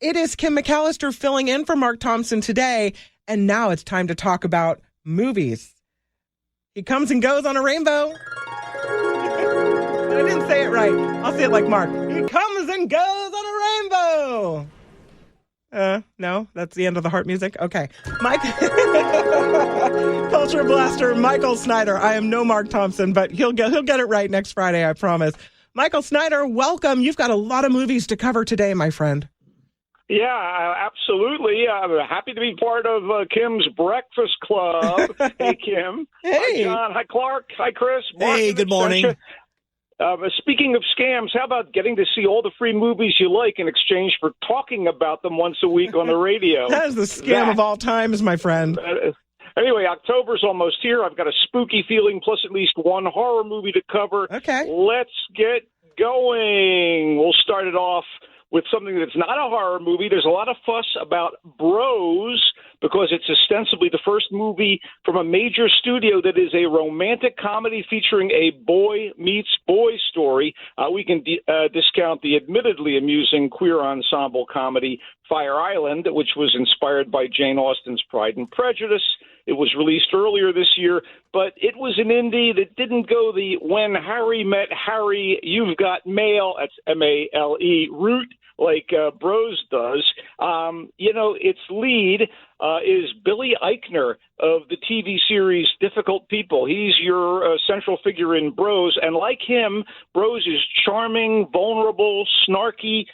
It is Kim McAllister filling in for Mark Thompson today, and now it's time to talk about movies. He comes and goes on a rainbow. I didn't say it right. I'll say it like Mark. He comes and goes on a rainbow. No, that's the end of the heart music. Okay. Mike, Culture Blaster, Michael Snyder. I am no Mark Thompson, but he'll get it right next Friday, I promise. Michael Snyder, welcome. You've got a lot of movies to cover today, my friend. Yeah, absolutely. I'm happy to be part of Kim's Breakfast Club. Hey, Kim. Hey. Hi, John. Hi, Clark. Hi, Chris. Mark, hey, good morning. Speaking of scams, how about getting to see all the free movies you like in exchange for talking about them once a week on the radio? That is the scam of all times, my friend. Anyway, October's almost here. I've got a spooky feeling plus at least one horror movie to cover. Okay. Let's get going. We'll start it off with something that's not a horror movie. There's a lot of fuss about Bros because it's ostensibly the first movie from a major studio that is a romantic comedy featuring a boy meets boy story. We can discount the admittedly amusing queer ensemble comedy Fire Island, which was inspired by Jane Austen's Pride and Prejudice. It was released earlier this year, but it was an indie that didn't go the When Harry Met Harry, You've Got Mail, that's M-A-L-E, route like Bros does. Its lead is Billy Eichner of the TV series Difficult People. He's your central figure in Bros, and like him, Bros is charming, vulnerable, snarky,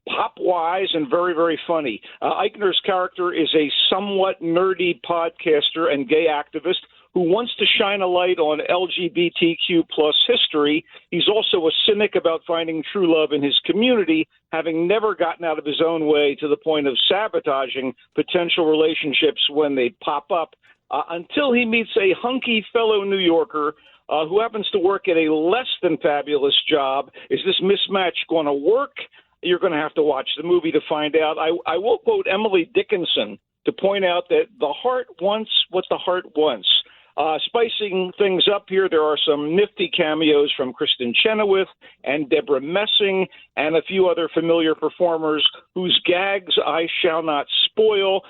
pop-wise, and very, very funny. Eichner's character is a somewhat nerdy podcaster and gay activist who wants to shine a light on LGBTQ plus history. He's also a cynic about finding true love in his community, having never gotten out of his own way to the point of sabotaging potential relationships when they pop up, until he meets a hunky fellow New Yorker who happens to work at a less than fabulous job. Is this mismatch going to work? You're going to have to watch the movie to find out. I will quote Emily Dickinson to point out that the heart wants what the heart wants. Spicing things up here, there are some nifty cameos from Kristen Chenoweth and Deborah Messing and a few other familiar performers whose gags I shall not spoil.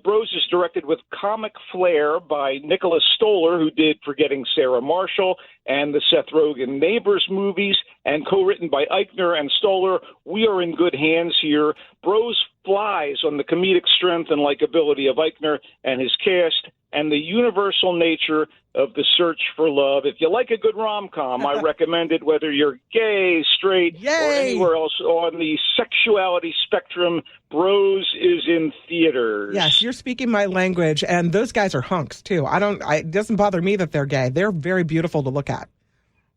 Bros is directed with comic flair by Nicholas Stoller, who did Forgetting Sarah Marshall and the Seth Rogen Neighbors movies, and co-written by Eichner and Stoller. We are in good hands here. Bros flies on the comedic strength and likability of Eichner and his cast, and the universal nature of the search for love. If you like a good rom-com, I recommend it, whether you're gay, straight, or anywhere else on the sexuality spectrum. Bros is in theaters. Yes, you're speaking my language, and those guys are hunks, too. It doesn't bother me that they're gay. They're very beautiful to look at.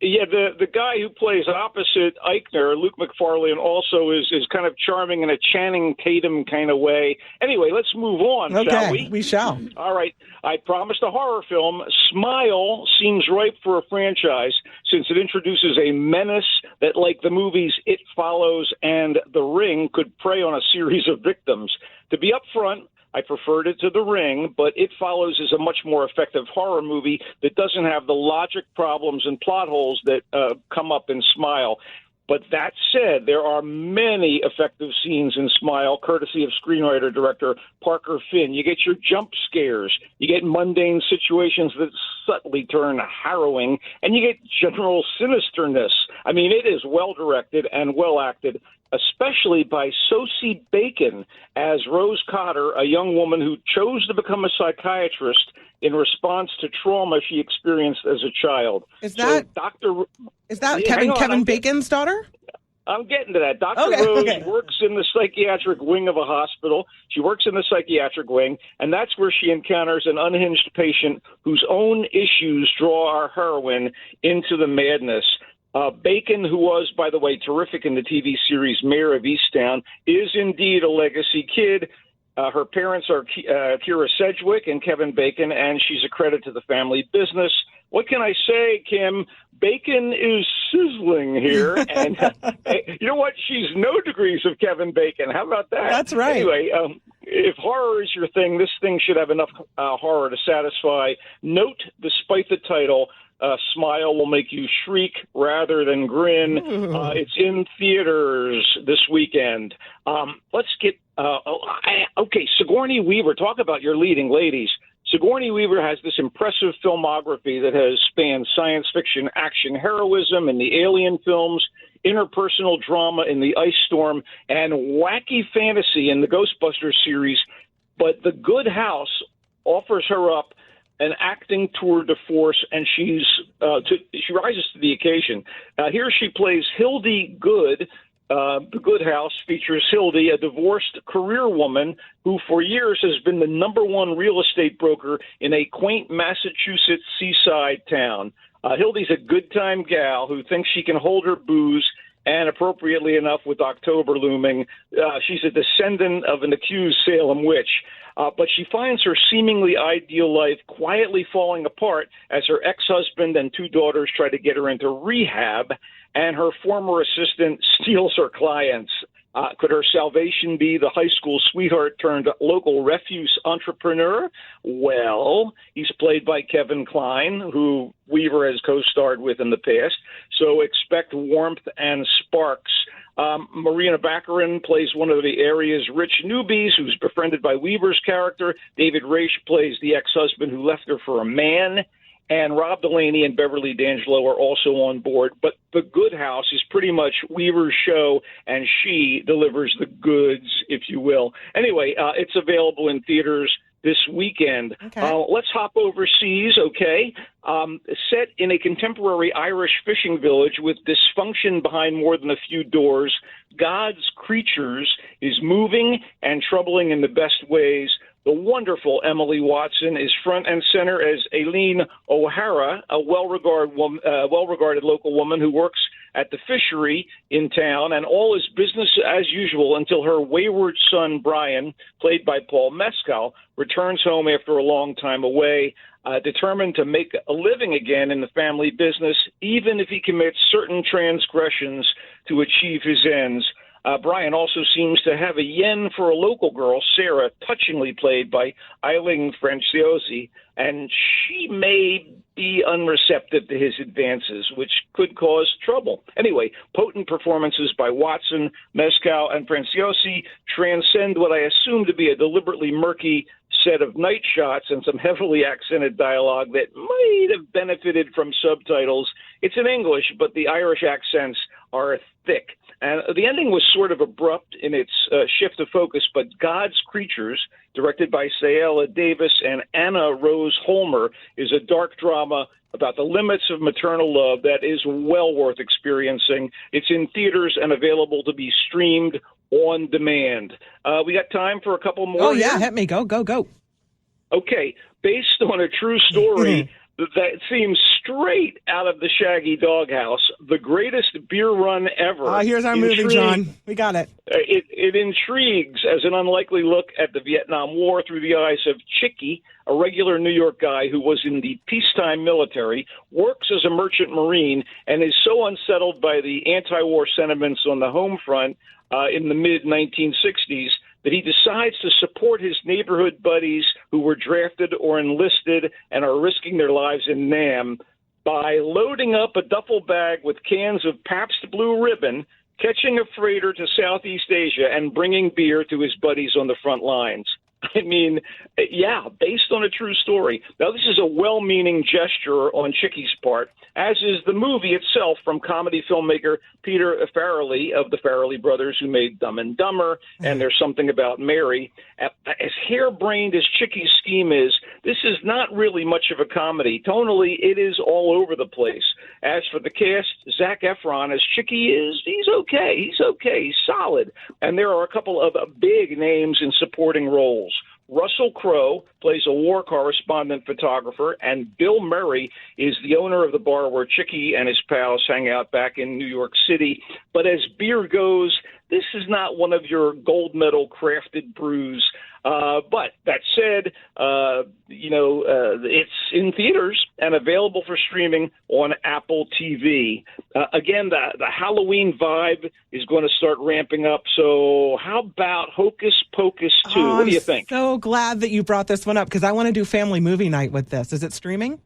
Yeah, the guy who plays opposite Eichner, Luke McFarlane, also is kind of charming in a Channing Tatum kind of way. Anyway, let's move on, shall we? We shall. All right. I promised a horror film. Smile seems ripe for a franchise since it introduces a menace that, like the movies It Follows and The Ring, could prey on a series of victims. To be upfront, I preferred it to The Ring, but It Follows is a much more effective horror movie that doesn't have the logic problems and plot holes that come up in Smile. But that said, there are many effective scenes in Smile, courtesy of screenwriter-director Parker Finn. You get your jump scares, you get mundane situations that subtly turn harrowing, and you get general sinisterness. I mean, it is well-directed and well-acted, especially by Sosie Bacon as Rose Cotter, a young woman who chose to become a psychiatrist in response to trauma she experienced as a child. Is that Kevin Bacon's daughter? I'm getting to that. Dr. Rose works in the psychiatric wing of a hospital. She works in the psychiatric wing, and that's where she encounters an unhinged patient whose own issues draw our heroine into the madness. Bacon, who was, by the way, terrific in the TV series Mayor of Easttown, is indeed a legacy kid. Her parents are Kira Sedgwick and Kevin Bacon, and she's a credit to the family business. What can I say, Kim? Bacon is sizzling here. And you know what? She's no degrees of Kevin Bacon. How about that? That's right. Anyway, if horror is your thing, this thing should have enough horror to satisfy. Note, despite the title, Smile will make you shriek rather than grin. It's in theaters this weekend. Let's get Okay, Sigourney Weaver, talk about your leading ladies. Sigourney Weaver has this impressive filmography that has spanned science fiction, action, heroism in the Alien films, interpersonal drama in the Ice Storm, and wacky fantasy in the Ghostbusters series. But The Good House offers her up an acting tour de force, and she rises to the occasion. Here she plays Hildy Good. The Good House features Hildy, a divorced career woman who for years has been the number one real estate broker in a quaint Massachusetts seaside town. Hildy's a good-time gal who thinks she can hold her booze, and appropriately enough, with October looming, she's a descendant of an accused Salem witch. But she finds her seemingly ideal life quietly falling apart as her ex-husband and two daughters try to get her into rehab, and her former assistant steals her clients. Could her salvation be the high school sweetheart turned local refuse entrepreneur? Well, he's played by Kevin Kline, who Weaver has co-starred with in the past, so expect warmth and sparks. Marina Baccarin plays one of the area's rich newbies who's befriended by Weaver's character. David Raish plays the ex-husband who left her for a man. And Rob Delaney and Beverly D'Angelo are also on board. But The Good House is pretty much Weaver's show, and she delivers the goods, if you will. Anyway, it's available in theaters this weekend. Okay. Let's hop overseas, okay? Set in a contemporary Irish fishing village with dysfunction behind more than a few doors, God's Creatures is moving and troubling in the best ways. The wonderful Emily Watson is front and center as Aileen O'Hara, a well-regarded local woman who works at the fishery in town, and all is business as usual until her wayward son, Brian, played by Paul Mescal, returns home after a long time away, determined to make a living again in the family business, even if he commits certain transgressions to achieve his ends. Brian also seems to have a yen for a local girl, Sarah, touchingly played by Eileen Franciosi, and she may be unreceptive to his advances, which could cause trouble. Anyway, potent performances by Watson, Mescal, and Franciosi transcend what I assume to be a deliberately murky set of night shots and some heavily accented dialogue that might have benefited from subtitles. It's in English, but the Irish accents are thick. And the ending was sort of abrupt in its shift of focus, but God's Creatures, directed by Sayela Davis and Anna Rose Holmer, is a dark drama about the limits of maternal love that is well worth experiencing. It's in theaters and available to be streamed on demand. We got time for a couple more? Oh, yeah, hit me. Go. Okay, based on a true story that seems straight out of the Shaggy Doghouse, The Greatest Beer Run Ever. Here's our movie, John. We got it. It intrigues as an unlikely look at the Vietnam War through the eyes of Chicky, a regular New York guy who was in the peacetime military, works as a merchant marine, and is so unsettled by the anti-war sentiments on the home front in the mid-1960s that he decides to support his neighborhood buddies who were drafted or enlisted and are risking their lives in Nam by loading up a duffel bag with cans of Pabst Blue Ribbon, catching a freighter to Southeast Asia, and bringing beer to his buddies on the front lines. I mean, yeah, based on a true story. Now, this is a well-meaning gesture on Chicky's part, as is the movie itself from comedy filmmaker Peter Farrelly of the Farrelly brothers, who made Dumb and Dumber, and There's Something About Mary. As harebrained as Chicky's scheme is, this is not really much of a comedy. Tonally, it is all over the place. As for the cast, Zac Efron as Chicky he's okay. He's solid. And there are a couple of big names in supporting roles. Russell Crowe plays a war correspondent photographer, and Bill Murray is the owner of the bar where Chicky and his pals hang out back in New York City. But as beer goes, this is not one of your gold medal crafted brews. But that said, it's in theaters and available for streaming on Apple TV. Again, the Halloween vibe is going to start ramping up. So how about Hocus Pocus 2? What do you think? I'm so glad that you brought this one up because I want to do family movie night with this. Is it streaming?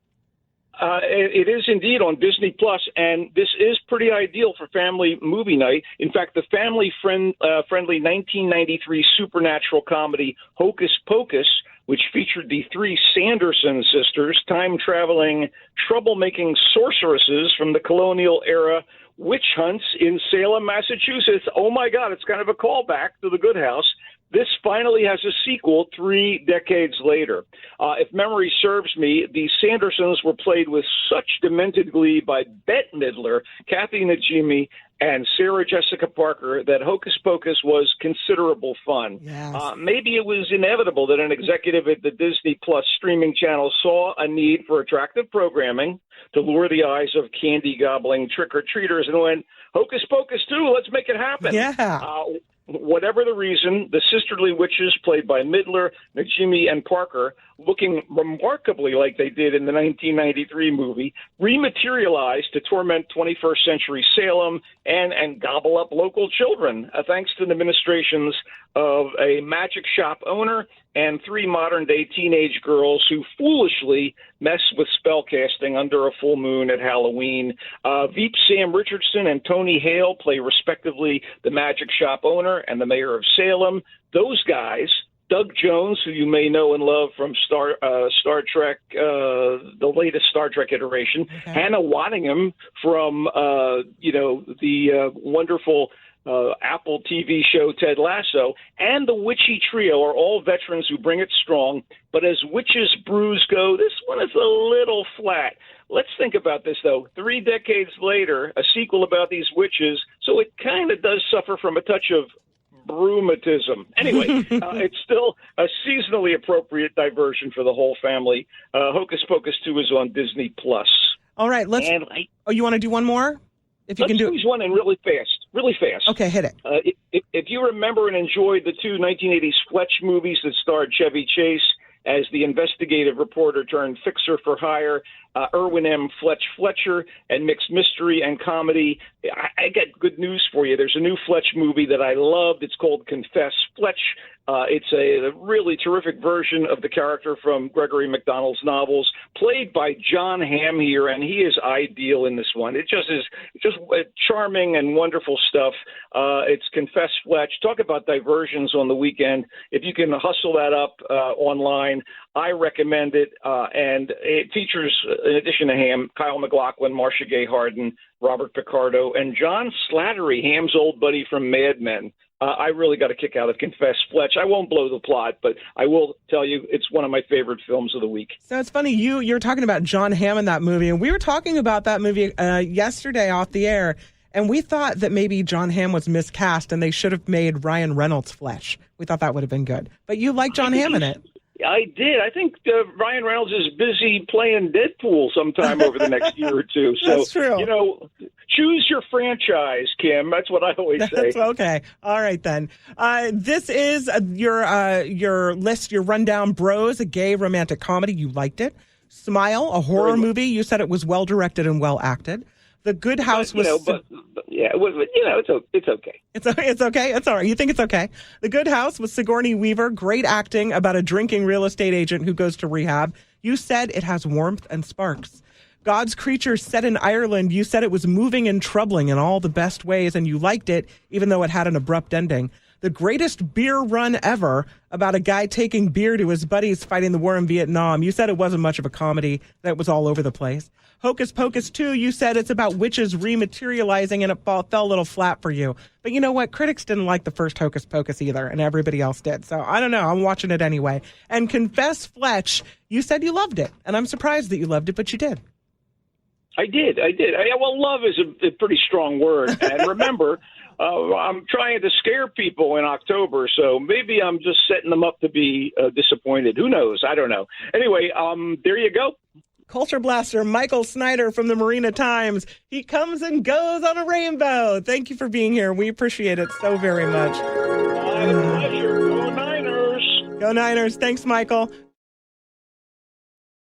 It is indeed on Disney Plus, and this is pretty ideal for family movie night. In fact, the family-friendly 1993 supernatural comedy Hocus Pocus, which featured the three Sanderson sisters, time-traveling, troublemaking sorceresses from the colonial era witch hunts in Salem, Massachusetts. Oh, my God, it's kind of a callback to The Good House. This finally has a sequel 3 decades later. If memory serves me, the Sandersons were played with such demented glee by Bette Midler, Kathy Najimy, and Sarah Jessica Parker that Hocus Pocus was considerable fun. Yes. Maybe it was inevitable that an executive at the Disney Plus streaming channel saw a need for attractive programming to lure the eyes of candy-gobbling trick-or-treaters and went, Hocus Pocus 2, let's make it happen. Yeah. Whatever the reason, the sisterly witches, played by Midler, Najimy, and Parker, looking remarkably like they did in the 1993 movie, rematerialized to torment 21st century Salem and gobble up local children, thanks to the ministrations of a magic shop owner and 3 modern-day teenage girls who foolishly mess with spellcasting under a full moon at Halloween. Veep Sam Richardson and Tony Hale play respectively the magic shop owner and the mayor of Salem. Those guys, Doug Jones, who you may know and love from Star Trek, the latest Star Trek iteration, okay. Hannah Waddingham from, the wonderful Apple TV show Ted Lasso, and the witchy trio are all veterans who bring it strong. But as witches brews go, this one is a little flat. Let's think about this, though. 3 decades later, a sequel about these witches, so it kind of does suffer from a touch of broomatism. Anyway, it's still a seasonally appropriate diversion for the whole family. Hocus Pocus 2 is on Disney Plus. All right, you want to do one more? If you Let's can do squeeze one in really fast. Okay, hit it. If you remember and enjoyed the 2 1980s Fletch movies that starred Chevy Chase as the investigative reporter turned fixer for hire, Irwin M. Fletcher, and mixed mystery and comedy, I got good news for you. There's a new Fletch movie that I loved. It's called Confess Fletch. It's a really terrific version of the character from Gregory MacDonald's novels, played by John Hamm here, and he is ideal in this one. It's just charming and wonderful stuff. It's Confess Fletch. Talk about diversions on the weekend. If you can hustle that up online, I recommend it. And it features, in addition to Hamm, Kyle MacLachlan, Marcia Gay Harden, Robert Picardo, and John Slattery, Hamm's old buddy from Mad Men. I really got a kick out of Confess Fletch. I won't blow the plot, but I will tell you it's one of my favorite films of the week. So it's funny, you're talking about John Hamm in that movie, and we were talking about that movie yesterday off the air, and we thought that maybe John Hamm was miscast and they should have made Ryan Reynolds Fletch. We thought that would have been good. But you like John Hamm in it. I did. I think Ryan Reynolds is busy playing Deadpool sometime over the next year or two. So, that's true. Choose your franchise, Kim. That's what I always say. That's okay. All right, then. This is your list, your rundown. Bros, a gay romantic comedy. You liked it. Smile, a horror movie. You said it was well-directed and well-acted. The Good House was... it's okay. It's okay? It's all right. You think it's okay? The Good House with Sigourney Weaver. Great acting about a drinking real estate agent who goes to rehab. You said it has warmth and sparks. God's Creature, set in Ireland. You said it was moving and troubling in all the best ways, and you liked it, even though it had an abrupt ending. The Greatest Beer Run Ever, about a guy taking beer to his buddies fighting the war in Vietnam. You said it wasn't much of a comedy, that it was all over the place. Hocus Pocus 2, you said it's about witches rematerializing, and it fell a little flat for you. But you know what? Critics didn't like the first Hocus Pocus either, and everybody else did. So I don't know. I'm watching it anyway. And Confess Fletch, you said you loved it, and I'm surprised that you loved it, but you did. I did. Well, love is a pretty strong word. And remember, I'm trying to scare people in October, so maybe I'm just setting them up to be disappointed. Who knows? I don't know. Anyway, there you go. Culture Blaster, Michael Snyder from the Marina Times. He comes and goes on a rainbow. Thank you for being here. We appreciate it so very much. My pleasure. Go Niners. Go Niners. Thanks, Michael.